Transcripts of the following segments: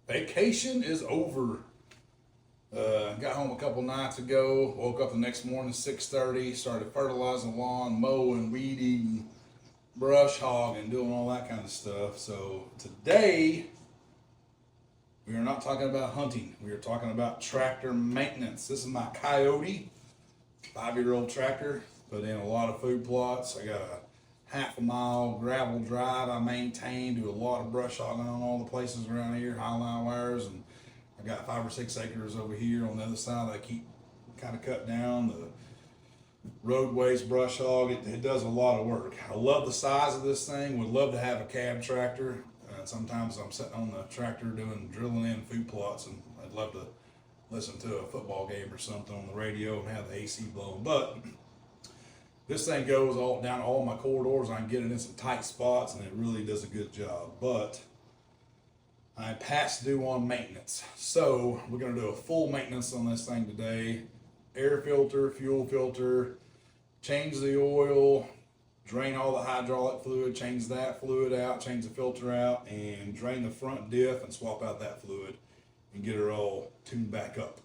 Vacation is over. Got home a couple nights ago. Woke up the next morning 6:30. Started fertilizing lawn, mowing, weeding, brush hogging, doing all that kind of stuff. So today we are not talking about hunting. We are talking about tractor maintenance. This is my Kioti, 5-year-old tractor. Put in a lot of food plots. I got a half-a-mile gravel drive I maintain. Do a lot of brush hogging on all the places around here, highline wires, and I got 5 or 6 acres over here on the other side that I keep kind of cut down. The roadways brush hog. It does a lot of work. I love the size of this thing. Would love to have a cab tractor. Sometimes I'm sitting on the tractor drilling in food plots, and I'd love to listen to a football game or something on the radio and have the AC blowing. But this thing goes all down all my corridors. I can get it in some tight spots, and it really does a good job. But I'm past due on maintenance, so we're going to do a full maintenance on this thing today. Air filter, fuel filter, change the oil, drain all the hydraulic fluid, change that fluid out, change the filter out, and drain the front diff and swap out that fluid and get her all tuned back up.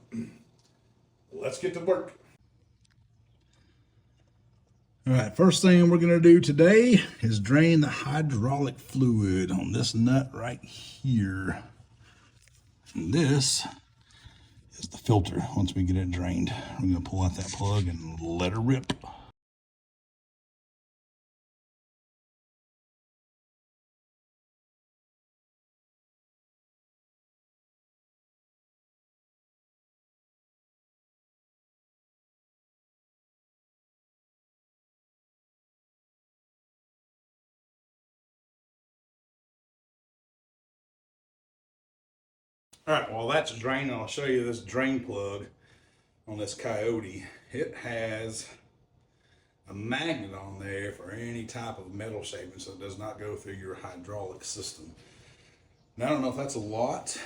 Let's get to work. All right, first thing we're going to do today is drain the hydraulic fluid on this nut right here. And this is the filter. Once we get it drained, we're going to pull out that plug and let her rip. All right, while that's draining, I'll show you this drain plug on this Kioti. It has a magnet on there for any type of metal shaping, so it does not go through your hydraulic system. Now, I don't know if that's a lot.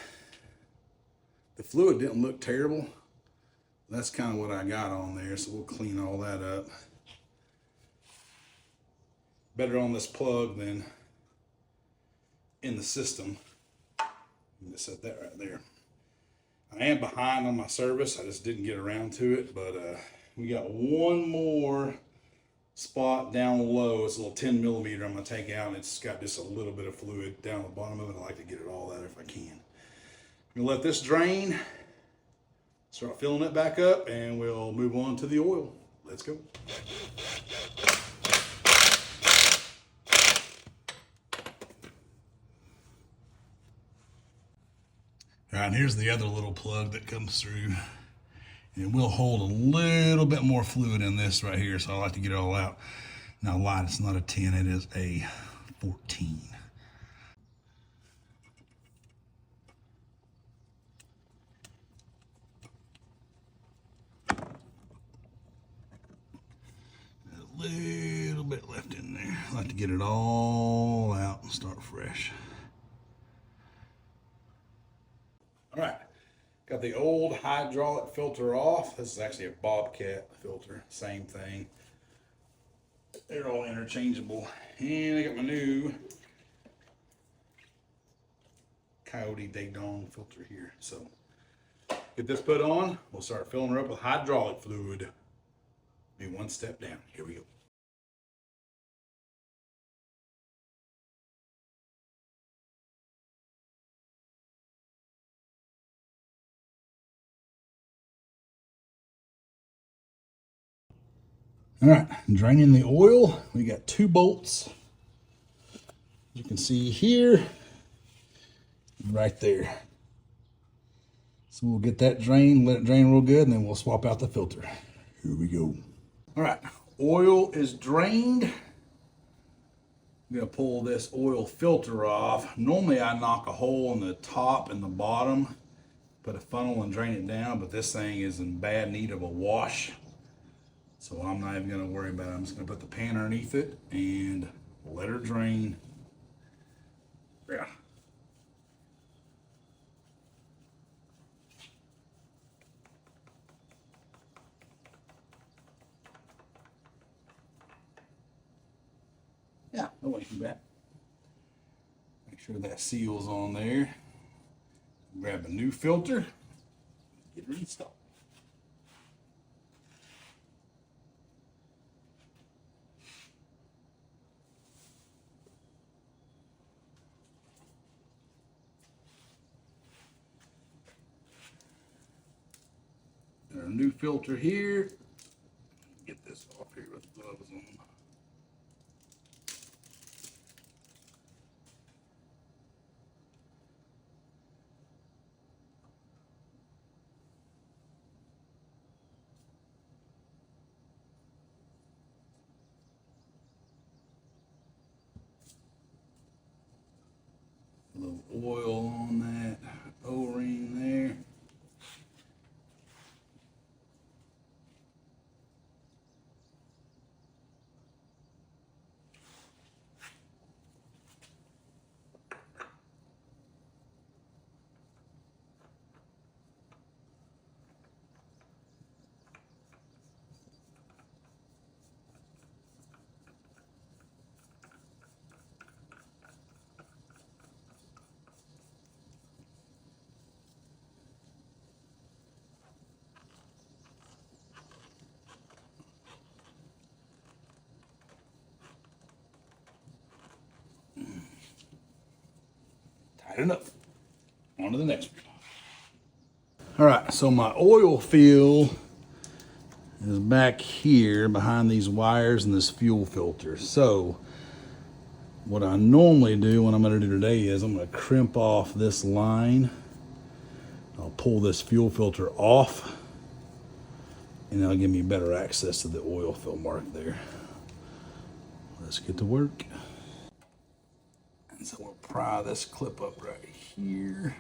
The fluid didn't look terrible. That's kind of what I got on there, so we'll clean all that up. Better on this plug than in the system. I'm gonna set that right there. I am behind on my service. I just didn't get around to it, but we got one more spot down low. It's a little 10 millimeter I'm gonna take out, and it's got just a little bit of fluid down the bottom of it. I like to get it all out if I can. I'm gonna let this drain, start filling it back up, and we'll move on to the oil. Let's go. All right, here's the other little plug that comes through. And it will hold a little bit more fluid in this right here, so I like to get it all out. Now, light, it's not a 10, it is a 14. A little bit left in there. I like to get it all out and start fresh. All right, got the old hydraulic filter off. This is actually a Bobcat filter, same thing. They're all interchangeable. And I got my new Kioti Dayton filter here. So get this put on, we'll start filling her up with hydraulic fluid. Be one step down. Here we go. All right, draining the oil. We got 2 bolts. You can see here, right there. So we'll get that drained, let it drain real good, and then we'll swap out the filter. Here we go. All right, oil is drained. I'm gonna pull this oil filter off. Normally I knock a hole in the top and the bottom, put a funnel and drain it down, but this thing is in bad need of a wash. So I'm not even gonna worry about it. I'm just gonna put the pan underneath it and let her drain. Yeah. Yeah, no way from that. Make sure that seal's on there. Grab a new filter, get it installed. Our new filter here. Get this off here with the gloves on. A little oil on that O-ring there. Tighten up. On to the next one. All right, so my oil fill is back here behind these wires and this fuel filter. So what I normally do, what I'm gonna do today is I'm gonna crimp off this line. I'll pull this fuel filter off and that'll give me better access to the oil fill mark there. Let's get to work. And so we'll pry this clip up right here.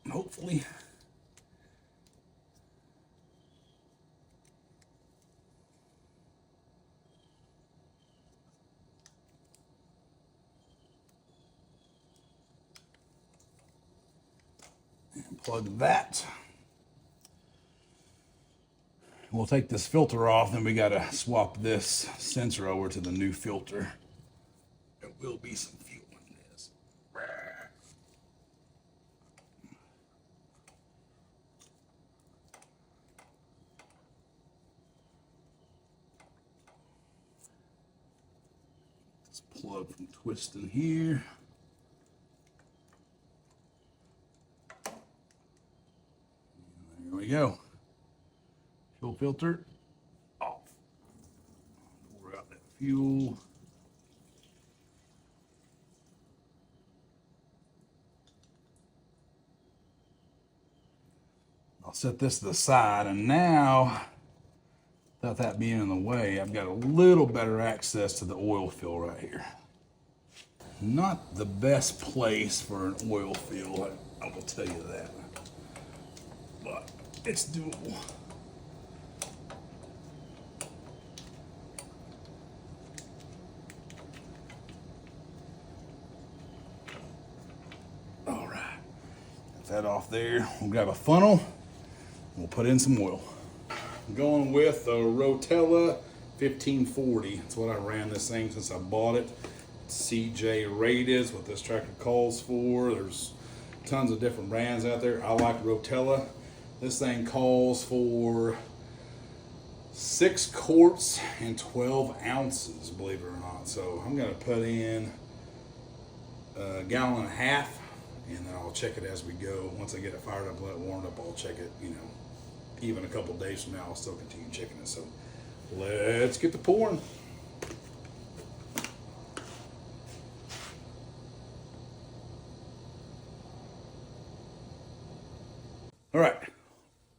And hopefully and plug that. We'll take this filter off, then we gotta swap this sensor over to the new filter. There will be some fuel in this. This plug from twisting here. There we go. Fuel filter off. Pour out that fuel. I'll set this to the side, and now, without that being in the way, I've got a little better access to the oil fill right here. Not the best place for an oil fill, I will tell you that, but it's doable. All right, get that off there. We'll grab a funnel. We'll put in some oil. I'm going with a Rotella 1540. That's what I ran this thing since I bought it. CJ rated, what this tractor calls for. There's tons of different brands out there. I like Rotella. This thing calls for 6 quarts and 12 ounces, believe it or not. So I'm gonna put in a gallon and a half, and then I'll check it as we go. Once I get it fired up, let it warm up, I'll check it, you know, even a couple of days from now, I'll still continue checking it. So let's get to pouring. All right,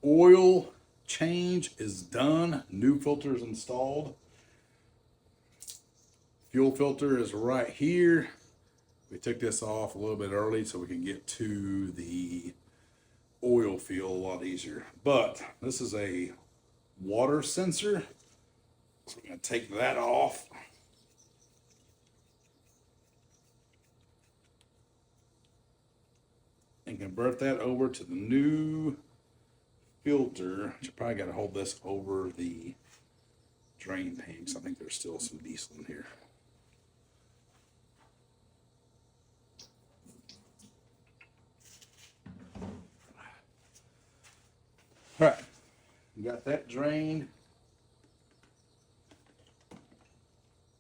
oil change is done. New filter is installed. Fuel filter is right here. We took this off a little bit early so we can get to the oil fill a lot easier. But this is a water sensor. So we're gonna take that off. And convert that over to the new filter. You probably gotta hold this over the drain pan because I think there's still some diesel in here. got that drained.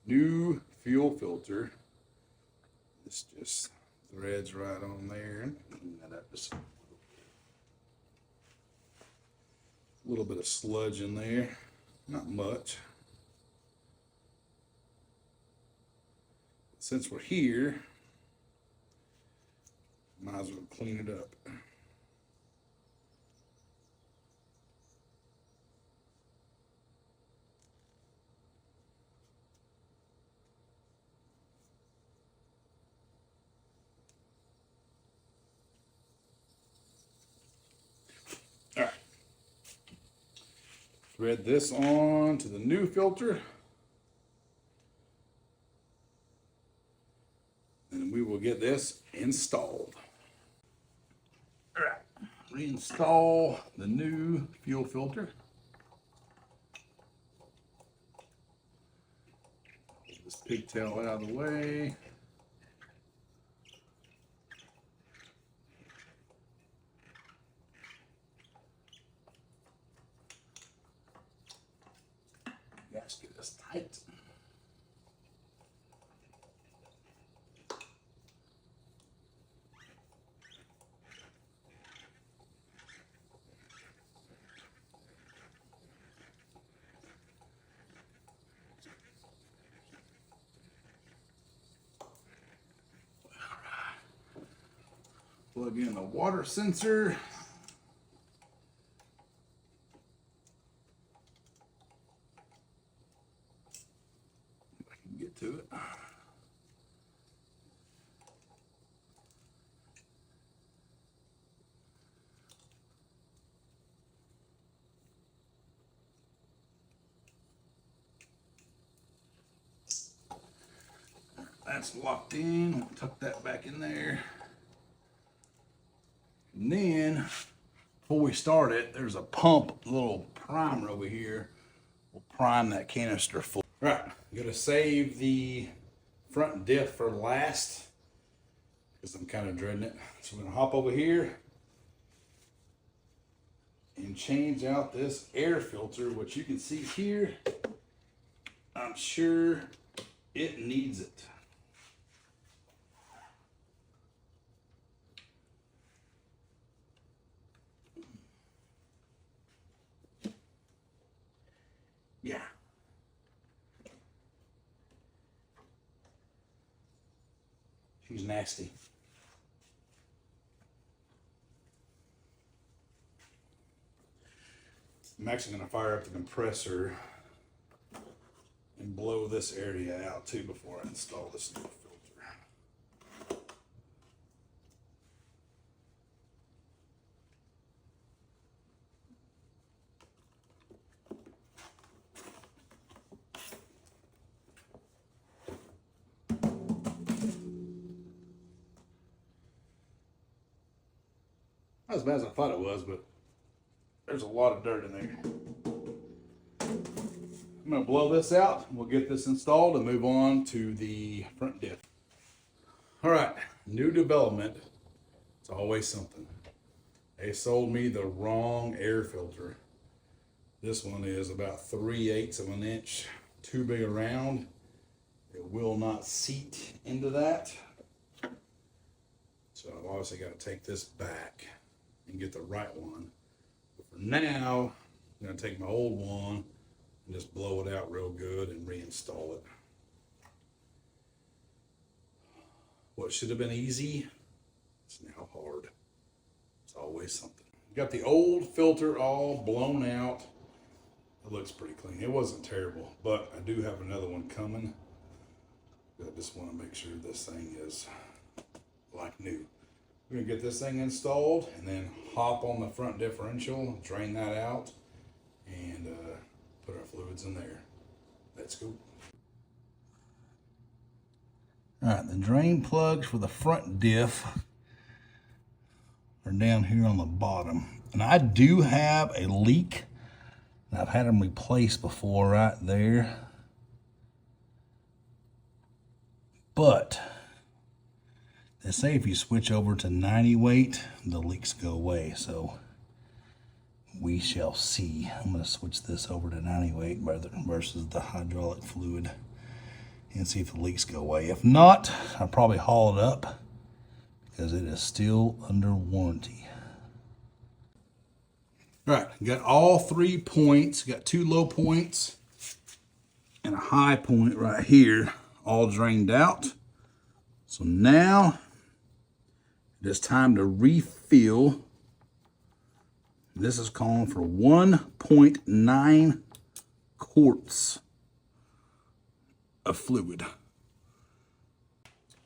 New fuel filter. This just threads right on there. And clean that up just a little bit of sludge in there, not much. Since we're here, might as well clean it up. All right. Thread this on to the new filter. And we will get this installed. All right. Reinstall the new fuel filter. Get this pigtail out of the way. Gasket is tight. Plug in the water sensor. If I can get to it. That's locked in. We'll tuck that back in there. And then, before we start it, there's a pump, little primer over here. We'll prime that canister full. Right, I'm gonna save the front diff for last because I'm kind of dreading it. So we're gonna hop over here and change out this air filter, which you can see here. I'm sure it needs it. Yeah. She's nasty. I'm actually going to fire up the compressor and blow this area out too before I install this new filter. Not as bad as I thought it was, but there's a lot of dirt in there. I'm going to blow this out. We'll get this installed and move on to the front diff. All right, new development. It's always something. They sold me the wrong air filter. This one is about 3/8 of an inch too big around. It will not seat into that. So I've obviously got to take this back and get the right one. But for now, I'm going to take my old one and just blow it out real good and reinstall it. What should have been easy, it's now hard. It's always something. Got the old filter all blown out. It looks pretty clean. It wasn't terrible, but I do have another one coming. I just want to make sure this thing is like new. We're gonna get this thing installed and then hop on the front differential, drain that out, and put our fluids in there. Let's go. All right, the drain plugs for the front diff are down here on the bottom. And I do have a leak. And I've had them replaced before right there. But they say if you switch over to 90 weight, the leaks go away. So We shall see. I'm going to switch this over to 98 versus the hydraulic fluid and see if the leaks go away. If not, I'll probably haul it up because it is still under warranty. All right, got all 3 points. Got 2 low points and a high point right here, all drained out. So now it is time to refill. This is calling for 1.9 quarts of fluid.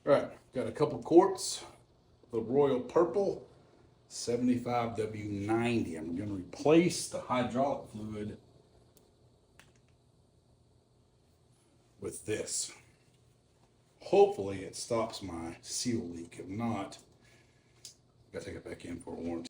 All right, got a couple quarts of Royal Purple 75W90. I'm going to replace the hydraulic fluid with this. Hopefully it stops my seal leak. If not, I've got to take it back in for a warranty.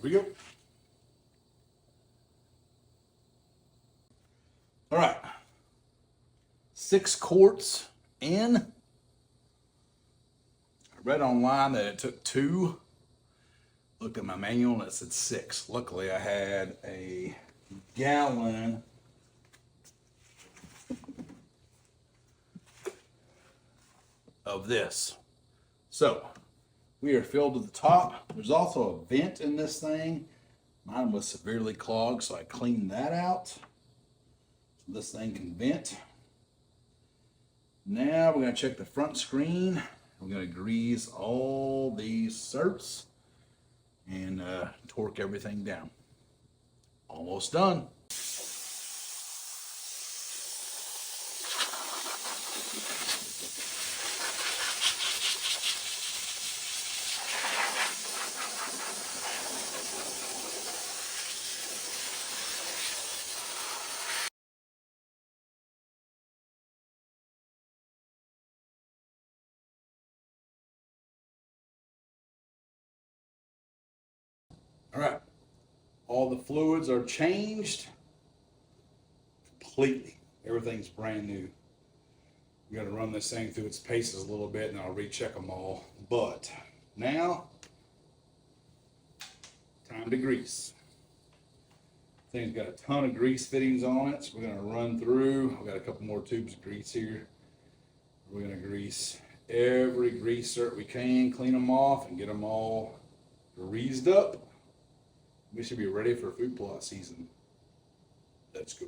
Here we go. All right, 6 quarts in. I read online that it took 2. Looked at my manual and it said 6. Luckily, I had a gallon of this. So we are filled to the top. There's also a vent in this thing. Mine was severely clogged, so I cleaned that out. So this thing can vent. Now we're going to check the front screen. We're going to grease all these certs and torque everything down. Almost done. All right, all the fluids are changed completely. Everything's brand new. We got to run this thing through its paces a little bit and I'll recheck them all. But now, time to grease. Thing's got a ton of grease fittings on it, so we're going to run through. I've got a couple more tubes of grease here. We're going to grease every grease cert we can, clean them off and get them all greased up. We should be ready for food plot season. Let's go.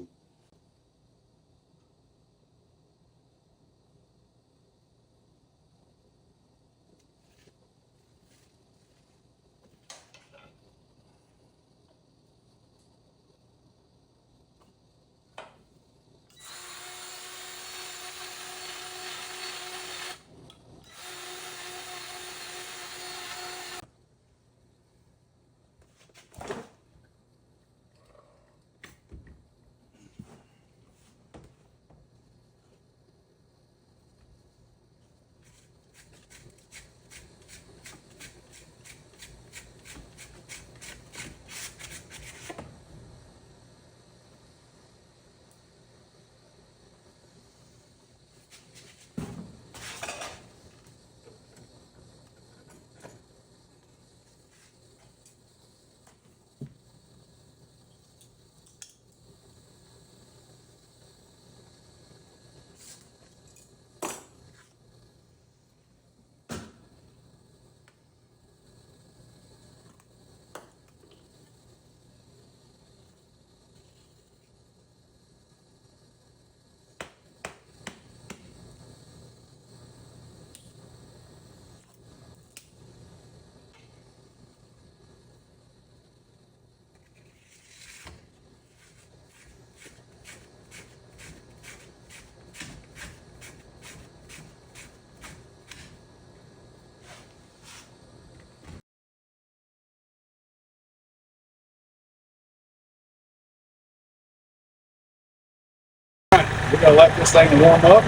We're going to let this thing warm up.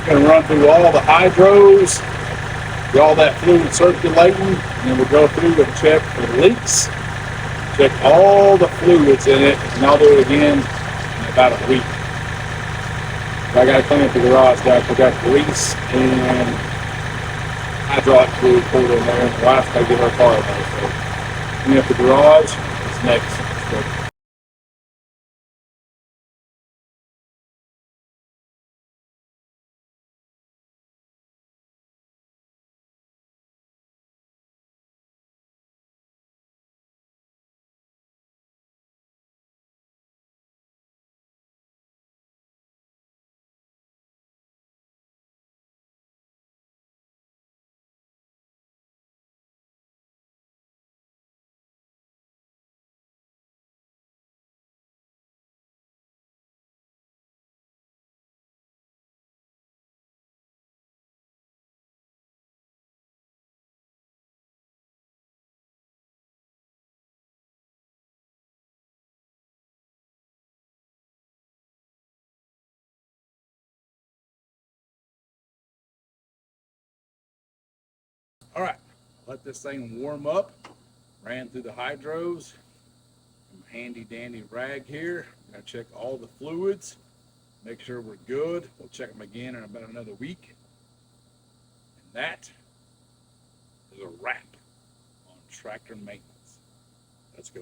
We're going to run through all the hydros, get all that fluid circulating, and then we'll go through and check the leaks, check all the fluids in it, and I'll do it again in about a week. I got to clean up the garage now. I got grease and hydraulic fluid poured in there, and the wife's got to get her car in there. So clean up the garage is next. So, all right, let this thing warm up. Ran through the hydros. Handy dandy rag here. Gotta check all the fluids. Make sure we're good. We'll check them again in about another week. And that is a wrap on tractor maintenance. Let's go.